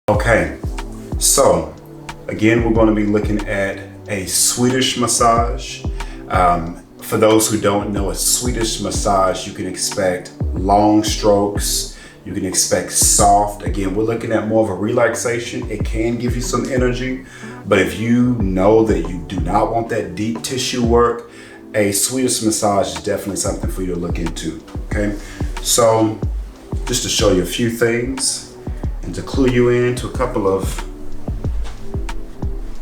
Okay, so again, we're going to be looking at a Swedish massage. For those who don't know, a Swedish massage, you can expect long strokes, you can expect soft. Again, we're looking at more of a relaxation. It can give you some energy, but if you know that you do not want that deep tissue work, a Swedish massage is definitely something for you to look into, okay? So just to show you a few things and to clue you in to a couple of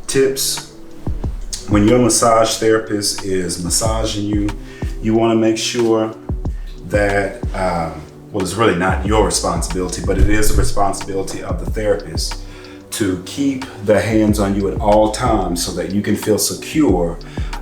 tips. When your massage therapist is massaging you, you want to make sure that, well, it's really not your responsibility, but it is the responsibility of the therapist to keep their hands on you at all times so that you can feel secure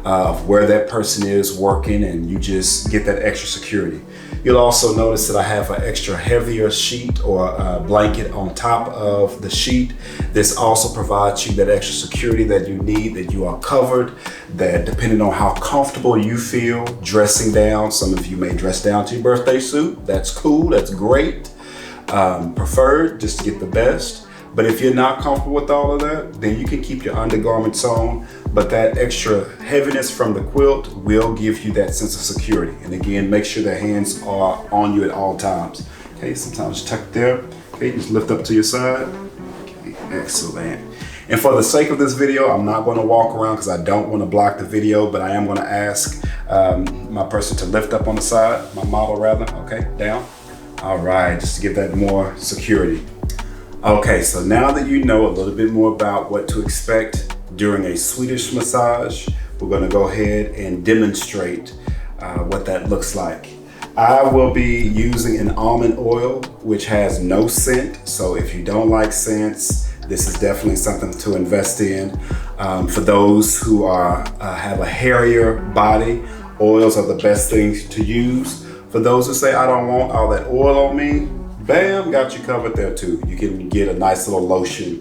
of where that person is working, and you just get that extra security. You'll also notice that I have an extra heavier sheet or a blanket on top of the sheet. This also provides you that extra security that you need, that you are covered, that depending on how comfortable you feel dressing down, some of you may dress down to your birthday suit. That's cool, that's great. Preferred just to get the best. But if you're not comfortable with all of that, then you can keep your undergarments on, but that extra heaviness from the quilt will give you that sense of security. And again, make sure the hands are on you at all times. Okay, sometimes tuck there. Okay, just lift up to your side. Okay, excellent. And for the sake of this video, I'm not going to walk around because I don't want to block the video, but I am going to ask my person to lift up on the side, my model rather. Okay, down. All right, just to give that more security. Okay, so now that you know a little bit more about what to expect during a Swedish massage, we're going to go ahead and demonstrate what that looks like. I will be using an almond oil, which has no scent. So if you don't like scents, this is definitely something to invest in. For those who have a hairier body, oils are the best things to use. For those who say, I don't want all that oil on me, bam, got you covered there too. You can get a nice little lotion.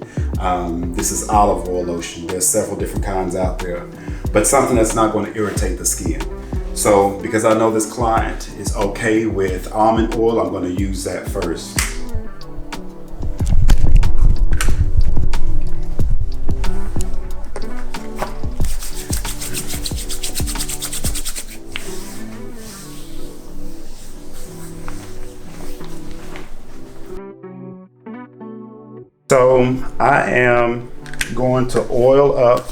This is olive oil lotion. There's several different kinds out there, but something that's not going to irritate the skin. So because I know this client is okay with almond oil, I'm going to use that first. So I am going to oil up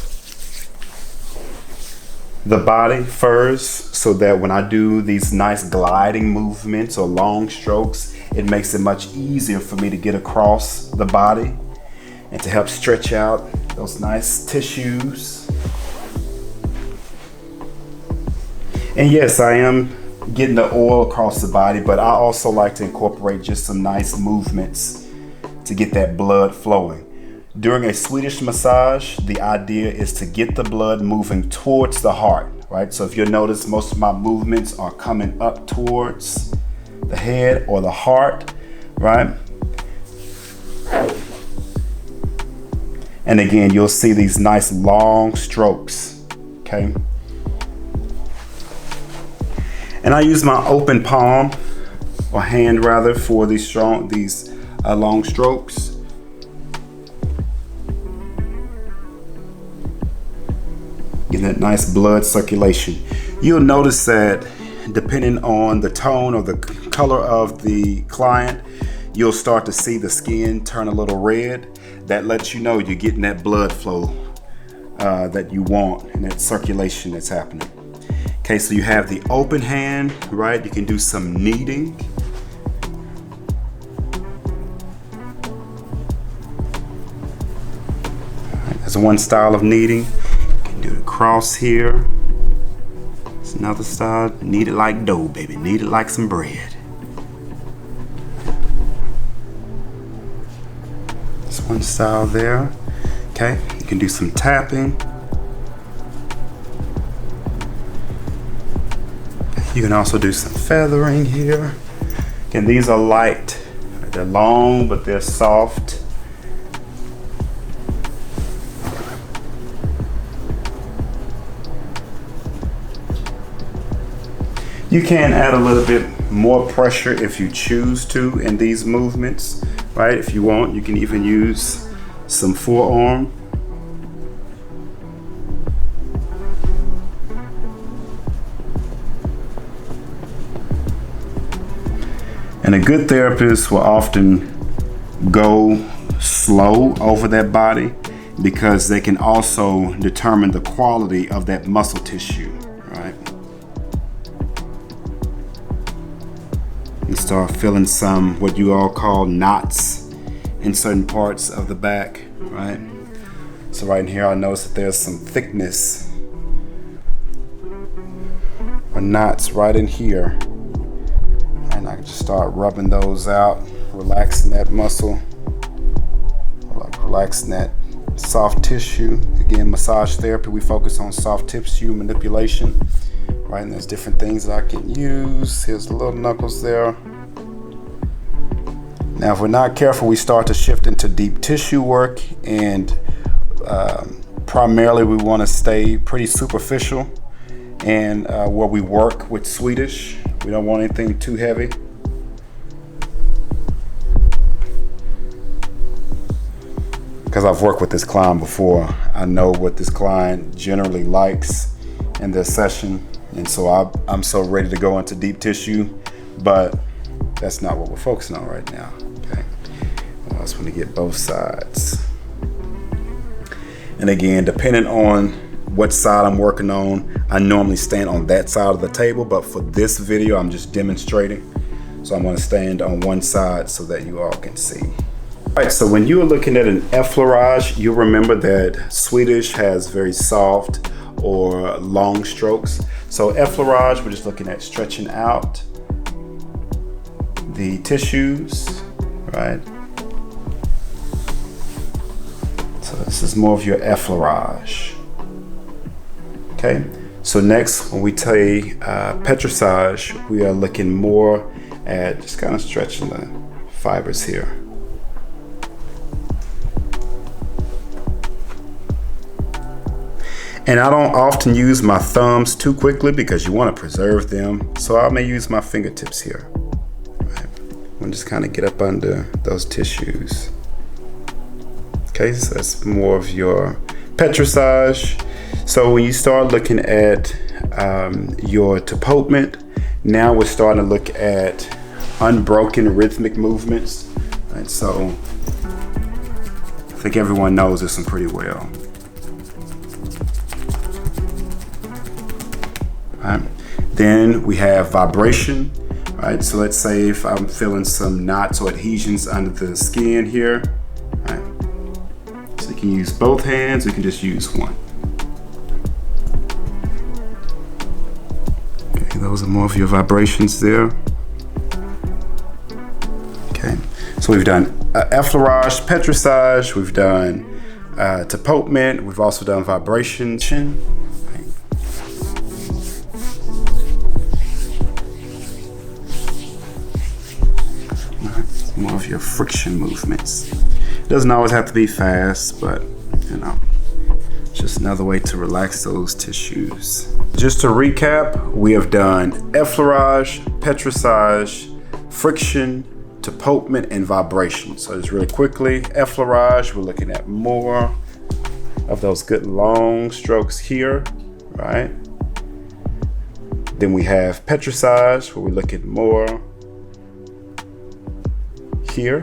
the body first so that when I do these nice gliding movements or long strokes, it makes it much easier for me to get across the body and to help stretch out those nice tissues. And yes, I am getting the oil across the body, but I also like to incorporate just some nice movements to get that blood flowing. During a Swedish massage, the idea is to get the blood moving towards the heart, right? So if you'll notice, most of my movements are coming up towards the head or the heart, right? And again, you'll see these nice long strokes, okay? And I use my open palm or hand rather for these long strokes. Getting that nice blood circulation. You'll notice that depending on the tone or the color of the client, you'll start to see the skin turn a little red. That lets you know you're getting that blood flow that you want and that circulation that's happening. Okay, so you have the open hand, right? You can do some kneading. That's one style of kneading. You can do the cross here. It's another style. Knead it like dough, baby. Knead it like some bread. That's one style there. Okay, you can do some tapping. You can also do some feathering here. Again, these are light. They're long, but they're soft. You can add a little bit more pressure if you choose to in these movements, right? If you want, you can even use some forearm. And a good therapist will often go slow over that body because they can also determine the quality of that muscle tissue, right? You start feeling some, what you all call knots in certain parts of the back, right? So right in here, I notice that there's some thickness or knots right in here. And I can just start rubbing those out, relaxing that muscle, relaxing that soft tissue. Again, massage therapy, we focus on soft tissue manipulation, right? And there's different things that I can use. Here's the little knuckles there. Now, if we're not careful, we start to shift into deep tissue work, and primarily we want to stay pretty superficial and where we work with Swedish. We don't want anything too heavy. Because I've worked with this client before, I know what this client generally likes in their session, and so I'm so ready to go into deep tissue, but that's not what we're focusing on right now. Okay, I just want to get both sides. And again, depending on what side I'm working on, I normally stand on that side of the table, but for this video, I'm just demonstrating. So I'm going to stand on one side so that you all can see. All right, so when you are looking at an effleurage, you'll remember that Swedish has very soft or long strokes. So effleurage, we're just looking at stretching out the tissues, right? So this is more of your effleurage. Okay, so next when we take petrissage, we are looking more at just kind of stretching the fibers here. And I don't often use my thumbs too quickly because you want to preserve them. So I may use my fingertips here. Right. And just kind of get up under those tissues. Okay, so that's more of your petrissage. So when you start looking at your tapotement, now we're starting to look at unbroken rhythmic movements. Right, so I think everyone knows this one pretty well. Right. Then we have vibration. Right, so let's say if I'm feeling some knots or adhesions under the skin here. Right. So you can use both hands, you can just use one. Okay, those are more of your vibrations there. Okay, so we've done effleurage, petrissage, we've done tapotement, we've also done vibration. More of your friction movements. It doesn't always have to be fast, but you know, just another way to relax those tissues. Just to recap, we have done effleurage, petrissage, friction, tapotement, and vibration. So just really quickly, effleurage, we're looking at more of those good long strokes here, right? Then we have petrissage, where we look at more here,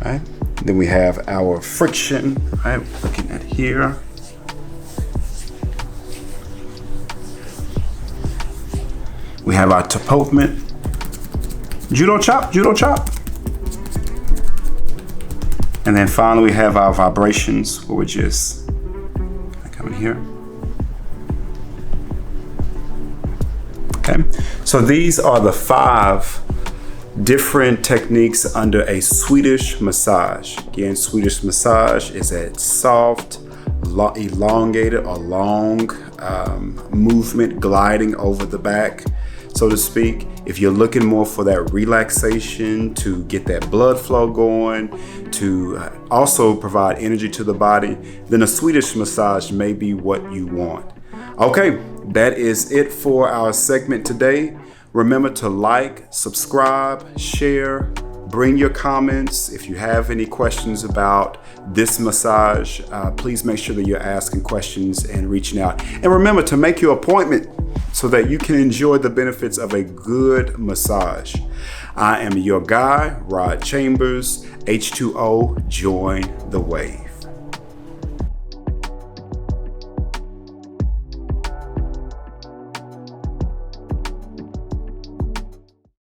right? Then we have our friction, right? Looking at here. We have our tapotement. Judo chop, judo chop. And then finally we have our vibrations, where we're just coming here. Okay, so these are the 5 different techniques under a Swedish massage. Again, Swedish massage is a soft, elongated or long movement gliding over the back, so to speak. If you're looking more for that relaxation, to get that blood flow going, to also provide energy to the body, then a Swedish massage may be what you want. Okay, that is it for our segment today. Remember to like, subscribe, share, bring your comments. If you have any questions about this massage, please make sure that you're asking questions and reaching out. And remember to make your appointment so that you can enjoy the benefits of a good massage. I am your guy, Rod Chambers. H2O, join the wave.